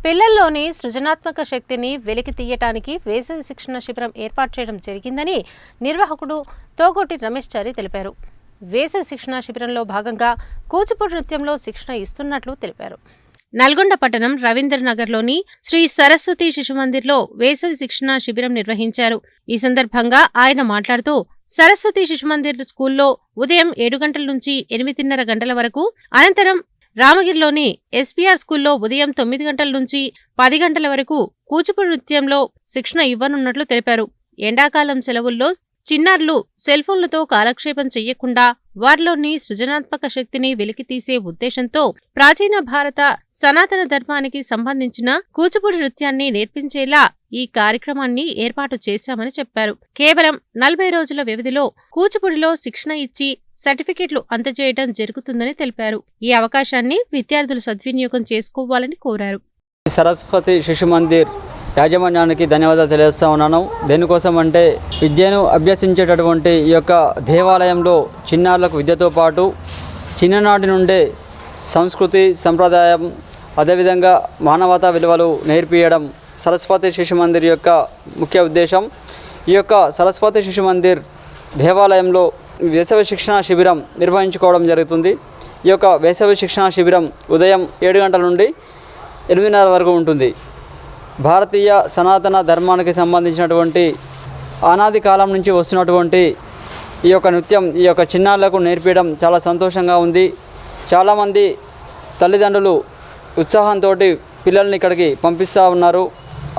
పిల్లల్లోని సృజనాత్మక శక్తిని వెలికి తీయటానికి వేసవి శిక్షణ శిబిరం ఏర్పాటు చేయడం జరిగిందని నిర్వాహకుడు తోగోటి రమేష్ చారి తెలిపారు. వేసవి శిక్షణ శిబిరంలో భాగంగా కూచిపూడి నృత్యంలో శిక్షణ ఇస్తున్నట్లు తెలిపారు. నల్గొండ పట్టణం రవీంద్రనగర్లోని శ్రీ సరస్వతి శిశుమందిర్లో వేసవి శిక్షణ శిబిరం నిర్వహించారు. ఈ సందర్భంగా ఆయన మాట్లాడుతూ సరస్వతి శిశుమందిర్ స్కూల్లో ఉదయం 7 గంటల నుంచి 8:30 గంటల వరకు, అనంతరం రామగిరిలోని ఎస్పీఆర్ స్కూల్లో ఉదయం 9 గంటల నుంచి 10 గంటల వరకు కూచిపూడి నృత్యంలో శిక్షణ ఇవ్వనున్నట్లు తెలిపారు. ఎండాకాలం సెలవుల్లో చిన్నారులు సెల్ఫోన్లతో కాలక్షేపం చెయ్యకుండా వారిలోని సృజనాత్మక శక్తిని వెలికితీసే ఉద్దేశంతో ప్రాచీన భారత సనాతన ధర్మానికి సంబంధించిన కూచిపూడి నృత్యాన్ని నేర్పించేలా ఈ కార్యక్రమాన్ని ఏర్పాటు చేశామని చెప్పారు. కేవలం 40 రోజుల వ్యవధిలో కూచిపూడిలో శిక్షణ ఇచ్చి సర్టిఫికెట్లు అందజేయడం జరుగుతుందని తెలిపారు. ఈ అవకాశాన్ని విద్యార్థులు సద్వినియోగం చేసుకోవాలని కోరారు. సరస్వతి శిశుమందిర్ యాజమాన్యానికి ధన్యవాదాలు తెలియజేస్తా ఉన్నాను. దేనికోసం అంటే విద్యను అభ్యసించేటటువంటి ఈ యొక్క దేవాలయంలో చిన్నారులకు విద్యతో పాటు చిన్ననాటి నుండే సంస్కృతి సంప్రదాయం అదేవిధంగా మానవతా విలువలు నేర్పియడం సరస్వతి శిశుమందిర్ యొక్క ముఖ్య ఉద్దేశం. ఈ యొక్క సరస్వతి శిశుమందిర్ దేవాలయంలో వేసవి శిక్షణ శిబిరం నిర్వహించుకోవడం జరుగుతుంది. ఈ యొక్క వేసవి శిక్షణ శిబిరం ఉదయం 7 గంటల నుండి 8:30 వరకు ఉంటుంది. భారతీయ సనాతన ధర్మానికి సంబంధించినటువంటి అనాది కాలం నుంచి వస్తున్నటువంటి ఈ యొక్క నృత్యం ఈ యొక్క చిన్నారులకు నేర్పించడం చాలా సంతోషంగా ఉంది. చాలామంది తల్లిదండ్రులు ఉత్సాహంతో పిల్లల్ని ఇక్కడికి పంపిస్తూ ఉన్నారు.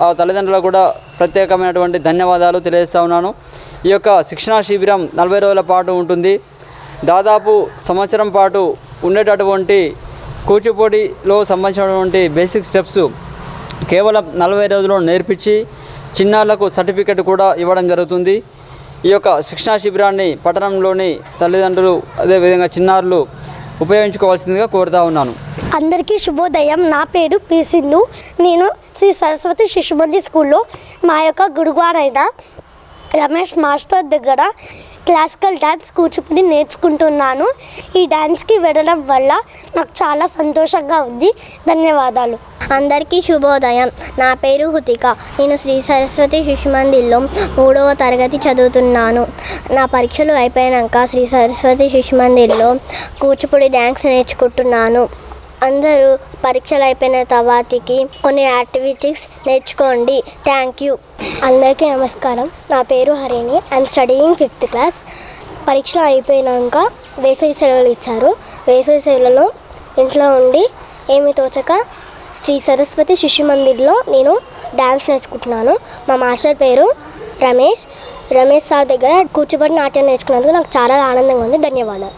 ఆ తల్లిదండ్రులకు కూడా ప్రత్యేకమైనటువంటి ధన్యవాదాలు తెలియజేస్తూ ఉన్నాను. ఈ యొక్క శిక్షణా శిబిరం 40 రోజుల పాటు ఉంటుంది. దాదాపు సంవత్సరం పాటు ఉండేటటువంటి కూచిపూడిలో సంబంధించినటువంటి బేసిక్ స్టెప్స్ కేవలం 40 రోజుల్లో నేర్పించి చిన్నారులకు సర్టిఫికెట్ కూడా ఇవ్వడం జరుగుతుంది. ఈ యొక్క శిక్షణా శిబిరాన్ని పట్టణంలోని తల్లిదండ్రులు అదేవిధంగా చిన్నారులు ఉపయోగించుకోవాల్సిందిగా కోరుతా ఉన్నాను. అందరికీ శుభోదయం. నా పేరు పి సింధు. నేను శ్రీ సరస్వతి శిశుమందిర్ స్కూల్లో మా యొక్క గురుగారైన రమేష్ మాస్టర్ దగ్గర క్లాసికల్ డ్యాన్స్ కూచిపూడి నేర్చుకుంటున్నాను. ఈ డ్యాన్స్కి వెళ్ళడం వల్ల నాకు చాలా సంతోషంగా ఉంది. ధన్యవాదాలు. అందరికీ శుభోదయం. నా పేరు హృతిక. నేను శ్రీ సరస్వతి శిశుమందిర్లో 3వ తరగతి చదువుతున్నాను. నా పరీక్షలు అయిపోయాక శ్రీ సరస్వతి శిశుమందిర్లో కూచిపూడి డ్యాన్స్ నేర్చుకుంటున్నాను. అందరూ పరీక్షలు అయిపోయిన తర్వాతకి కొన్ని యాక్టివిటీస్ నేర్చుకోండి. Thank you. అందరికీ నమస్కారం. నా పేరు Harini. I'm studying 5th class. పరీక్షలు అయిపోయినాక వేసవి సెలవులు ఇచ్చారు. వేసవి సెలవులలో ఇంట్లో ఉండి ఏమి తోచక శ్రీ సరస్వతి శిశుమందిర్లో నేను డ్యాన్స్ నేర్చుకుంటున్నాను. మా మాస్టర్ పేరు రమేష్ సార్ దగ్గర కూచిపూడి నాట్యం నేర్చుకున్నందుకు నాకు చాలా ఆనందంగా ఉంది. ధన్యవాదాలు.